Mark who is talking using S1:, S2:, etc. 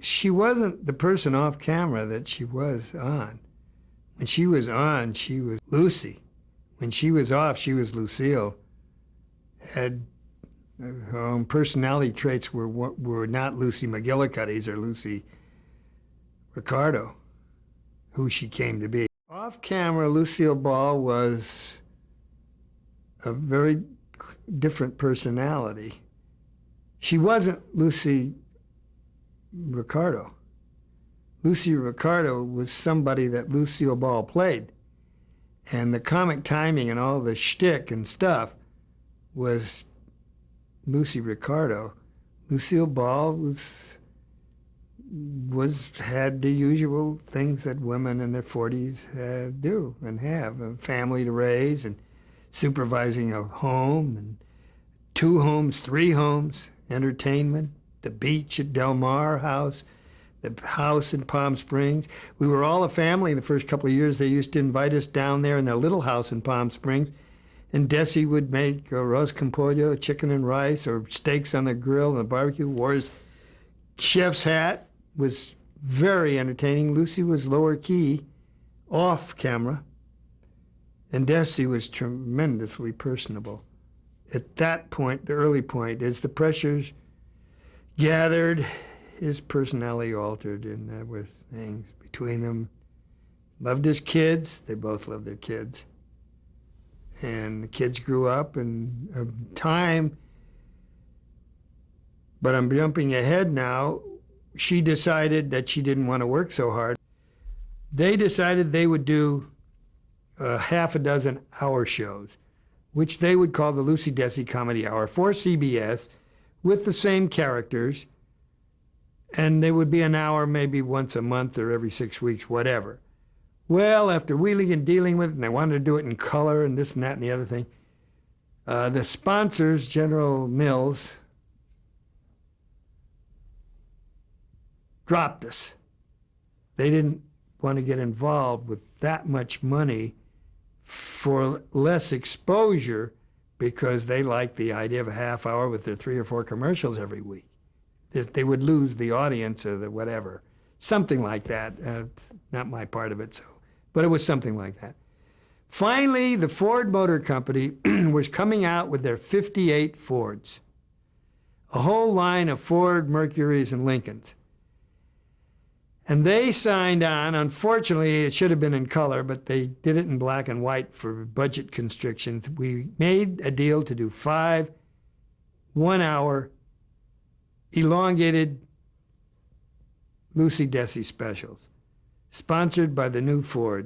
S1: she wasn't the person off camera that she was on. When she was on, she was Lucy. When she was off, she was Lucille. Had her own personality traits were not Lucy McGillicuddy's or Lucy Ricardo, who she came to be. Off camera, Lucille Ball was a very different personality. She wasn't Lucy Ricardo. Lucy Ricardo was somebody that Lucille Ball played. And the comic timing and all the shtick and stuff was Lucy Ricardo. Lucille Ball had the usual things that women in their 40s do and have: a family to raise and supervising a home and 2 homes, 3 homes, entertainment, the beach at Del Mar house, the house in Palm Springs. We were all a family the first couple of years. They used to invite us down there in their little house in Palm Springs, and Desi would make arroz con pollo, chicken and rice, or steaks on the grill and the barbecue. Wore his chef's hat, was very entertaining. Lucy was lower key, off camera, and Desi was tremendously personable. At that point, the early point, as the pressures gathered, his personality altered, and there were things between them. Loved his kids. They both loved their kids. And the kids grew up in time, but I'm jumping ahead now. She decided that she didn't want to work so hard. They decided they would do half a dozen hour shows, which they would call the Lucy Desi Comedy Hour for CBS, with the same characters, and they would be an hour maybe once a month or every 6 weeks, whatever. Well, after wheeling and dealing with it, and they wanted to do it in color and this and that and the other thing, the sponsors, General Mills, dropped us. They didn't want to get involved with that much money for less exposure because they liked the idea of a half hour with their 3 or 4 commercials every week. They would lose the audience or the whatever. Something like that. Not my part of it, but it was something like that. Finally, the Ford Motor Company was coming out with their 58 Fords, a whole line of Ford Mercurys and Lincolns. And they signed on. Unfortunately, it should have been in color, but they did it in black and white for budget constrictions. We made a deal to do 5 one-hour elongated Lucy Desi specials, sponsored by the new Ford.